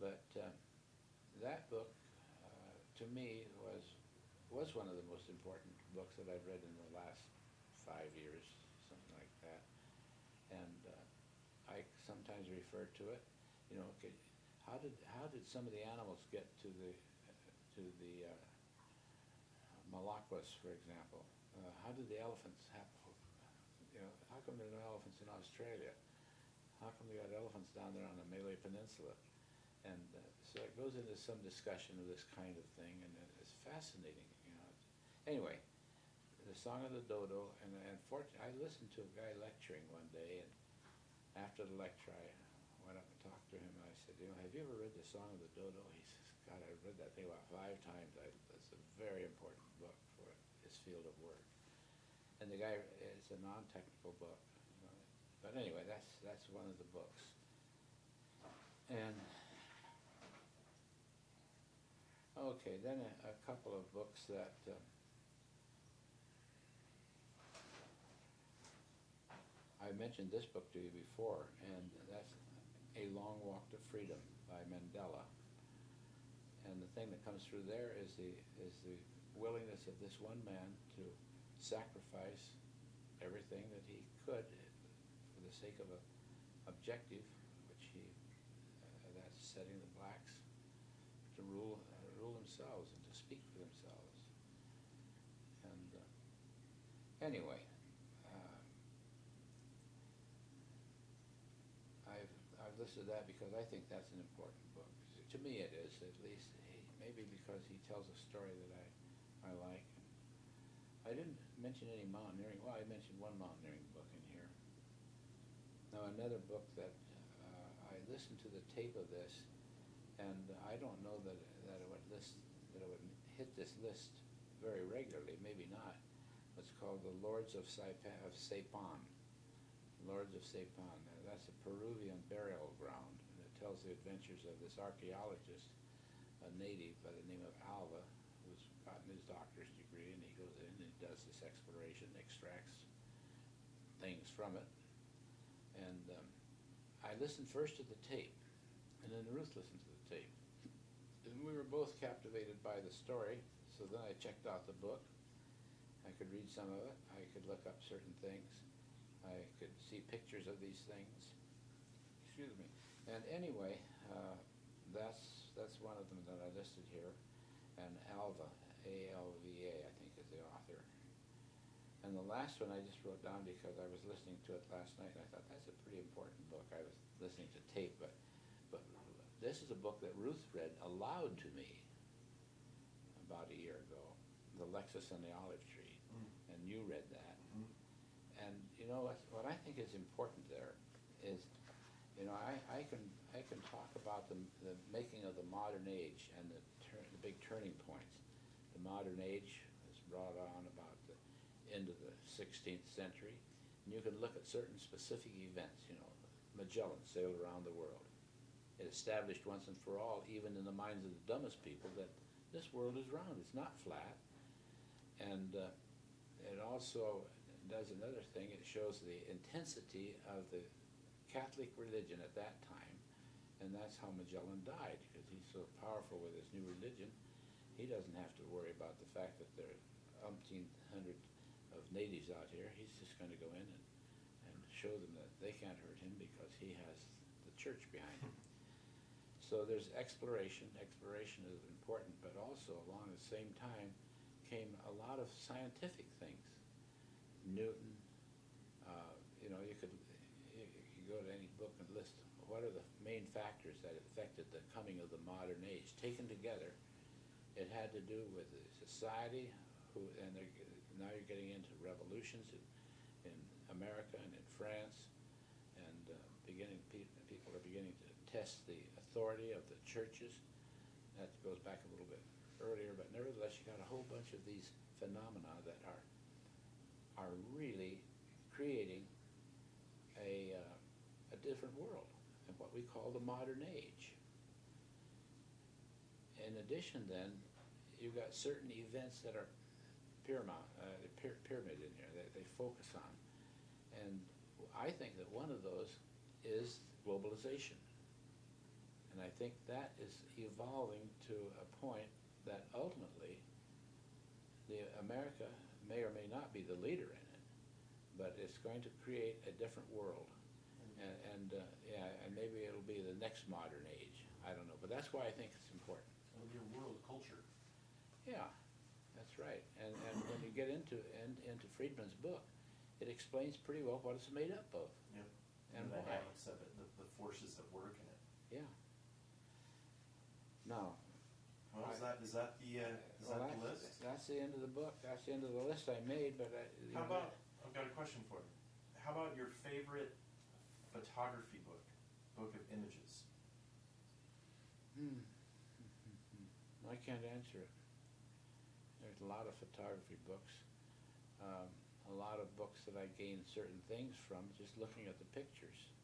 But that book, to me, was one of the most important books that I've read in the last 5 years, something like that. And I sometimes refer to it, you know, okay, how did some of the animals get to the Malakwas, for example? How did the elephants have, you know, how come there are no elephants in Australia? How come we got elephants down there on the Malay Peninsula? And so it goes into some discussion of this kind of thing, and it's fascinating, you know. Anyway, the Song of the Dodo, and I listened to a guy lecturing one day, and after the lecture I went up and talked to him, and I said, you know, have you ever read the Song of the Dodo? He says, God, I've read that thing about 5 times. It's a very important book for his field of work. And the guy, it's a non-technical book. You know. But anyway, that's one of the books. And okay, then a couple of books that I mentioned this book to you before, and that's A Long Walk to Freedom by Mandela. And the thing that comes through there is the willingness of this one man to sacrifice everything that he could for the sake of an objective, which that's setting the blacks to rule themselves and to speak for themselves. And anyway, I've listed that because I think that's an important book. To me it is, at least, maybe because he tells a story that I like. I didn't mention any mountaineering. Well, I mentioned one mountaineering book in here. Now another book that I listened to the tape of this, and I don't know that it would hit this list very regularly, maybe not. It's called The Lords of Saipan. Lords of Saipan. That's a Peruvian burial ground. And it tells the adventures of this archaeologist, a native by the name of Alva, who's gotten his doctor's degree, and he goes in and he does this exploration, extracts things from it. And I listened first to the tape, and then Ruth listened to the tape. And we were both captivated by the story, so then I checked out the book. I could read some of it. I could look up certain things. I could see pictures of these things. Excuse me. And anyway, that's one of them that I listed here. And Alva, A-L-V-A, I think is the author. And the last one I just wrote down because I was listening to it last night, and I thought that's a pretty important book. I was listening to tape, but this is a book that Ruth read aloud to me about a year ago, The Lexus and the Olive Tree, and you read that. And you know what I think is important there is, you know, I can talk about the making of the modern age and the big turning points. The modern age was brought on about the end of the 16th century, and you can look at certain specific events. You know, Magellan sailed around the world. It established once and for all, even in the minds of the dumbest people, that this world is round. It's not flat. And it also does another thing. It shows the intensity of the Catholic religion at that time, and that's how Magellan died, because he's so powerful with his new religion. He doesn't have to worry about the fact that there are umpteen hundred of natives out here. He's just going to go in and show them that they can't hurt him because he has the church behind him. So there's exploration. Exploration is important, but also along the same time came a lot of scientific things. Newton, you know, you could go to any book and list what are the main factors that affected the coming of the modern age. Taken together, it had to do with the society, and now you're getting into revolutions in America and in France, and people are beginning to test the authority of the churches. That goes back a little bit earlier, but nevertheless, you got a whole bunch of these phenomena that are really creating a different world, and what we call the modern age. In addition, then, you've got certain events that are pyramid in here that they focus on, and I think that one of those is globalization. And I think that is evolving to a point that ultimately America may or may not be the leader in it, but it's going to create a different world. Yeah, and maybe it'll be the next modern age. I don't know, but that's why I think it's important. It'll be a world culture. Yeah, that's right. And when you get into Friedman's book, it explains pretty well what it's made up of. Yep. And the why. dynamics of it, the forces that work in it. Yeah. Now, Well, is that the list? That's the end of the book. That's the end of the list I made. But How about, I've got a question for you. How about your favorite photography book of images? I can't answer it. There's a lot of photography books. A lot of books that I gain certain things from just looking at the pictures.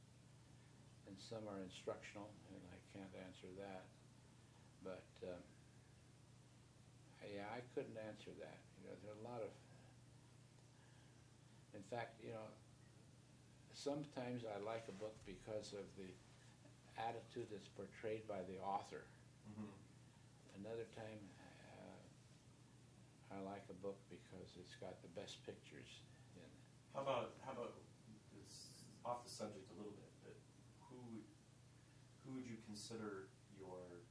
And some are instructional, and I can't answer that. But yeah, I couldn't answer that. You know, there are a lot of. In fact, you know, sometimes I like a book because of the attitude that's portrayed by the author. Mm-hmm. Another time, I like a book because it's got the best pictures in it. How about it's off the subject a little bit, but who would you consider your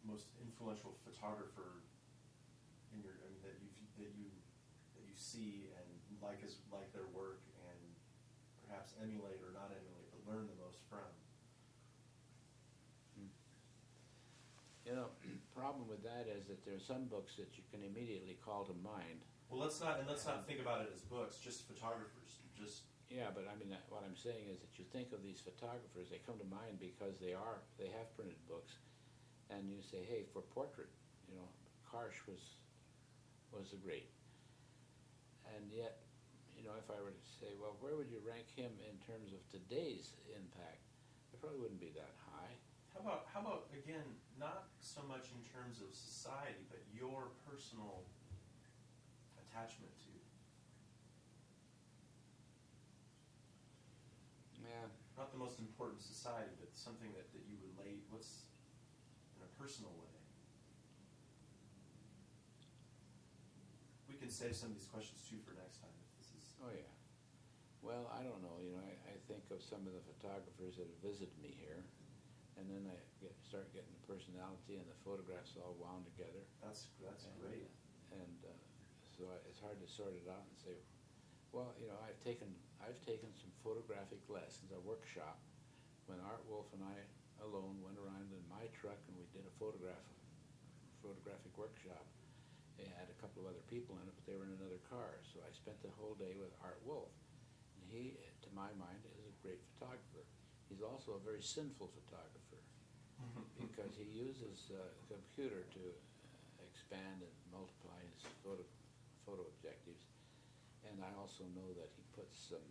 most influential photographer in your, I mean, that you see and like their work and perhaps emulate or not emulate, but learn the most from? You know, problem with that is that there are some books that you can immediately call to mind. Well, let's not think about it as books, just photographers. Just yeah, but I mean, what I'm saying is that you think of these photographers, they come to mind because they have printed books, and you say, hey, for portrait, you know, Karsh was a great. And yet, you know, if I were to say, well, where would you rank him in terms of today's impact? It probably wouldn't be that high. How about again, not so much in terms of society, but your personal attachment to? Yeah. Not the most important society, but something that you relate. What's in a personal way? We can save some of these questions too for next time. If this is. Oh yeah. Well, I don't know. You know, I think of some of the photographers that have visited me here. And then I start getting the personality and the photographs all wound together. That's great. And so it's hard to sort it out and say, well, you know, I've taken some photographic lessons, a workshop, when Art Wolf and I alone went around in my truck and we did a photographic workshop. They had a couple of other people in it, but they were in another car. So I spent the whole day with Art Wolf. And he, to my mind, is a great photographer. He's also a very sinful photographer because he uses a computer to expand and multiply his photo objectives. And I also know that he puts some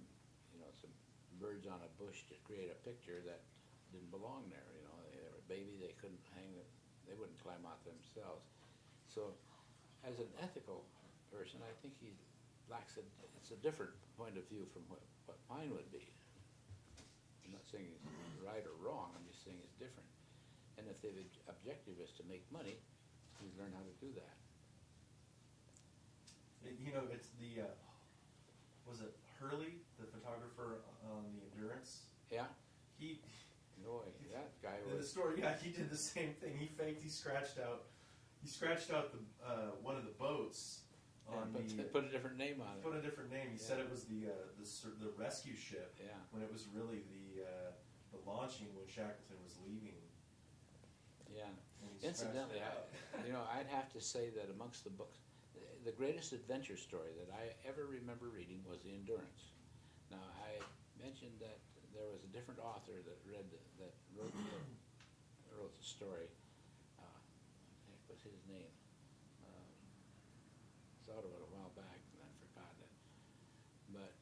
birds on a bush to create a picture that didn't belong there. You know, they were a baby, they couldn't hang it, they wouldn't climb out themselves. So, as an ethical person, I think he lacks it's a different point of view from what mine would be. I'm not saying he's right or wrong, I'm just saying it's different. And if the objective is to make money, he's learned how to do that. You know, it's the, was it Hurley, the photographer on the Endurance? Yeah? Boy, that guy was... The story, yeah, he did the same thing. He scratched out the one of the boats on put a different name on it. Put a different name. He said it was the rescue ship. Yeah. When it was really the launching when Shackleton was leaving. Yeah. Incidentally, I'd have to say that amongst the books, the greatest adventure story that I ever remember reading was The Endurance. Now, I mentioned that there was a different author that wrote the story. What was his name? Thought of it a while back and I've forgotten it. But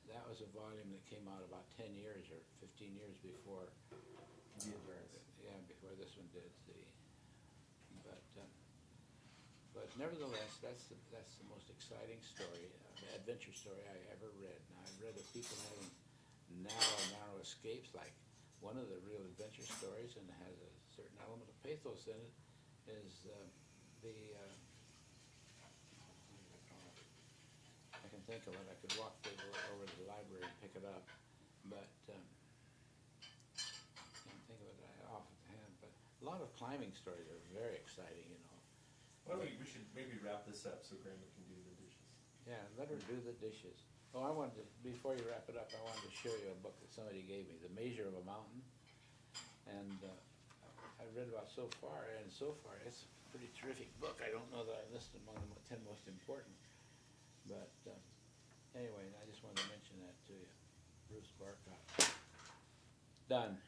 that was a volume that came out about 10 years or 15 years before The Endurance. Before this one did. But nevertheless, that's the most exciting story, adventure story I ever read. Now, I've read of people having narrow escapes, like one of the real adventure stories, and has a certain element of pathos in it, is what do you call it? I can think of it. I could walk over to the library and pick it up, but can't think of it off the hand. But a lot of climbing stories are very exciting, you know. Well, we should maybe wrap this up so Grandma can do the dishes. Yeah, let her do the dishes. Oh, I wanted to, before you wrap it up, I wanted to show you a book that somebody gave me, The Measure of a Mountain. And I've read about so far, and so far it's a pretty terrific book. I don't know that I listed among the 10 most important. But anyway, I just wanted to mention that to you. Bruce Barcott. Done.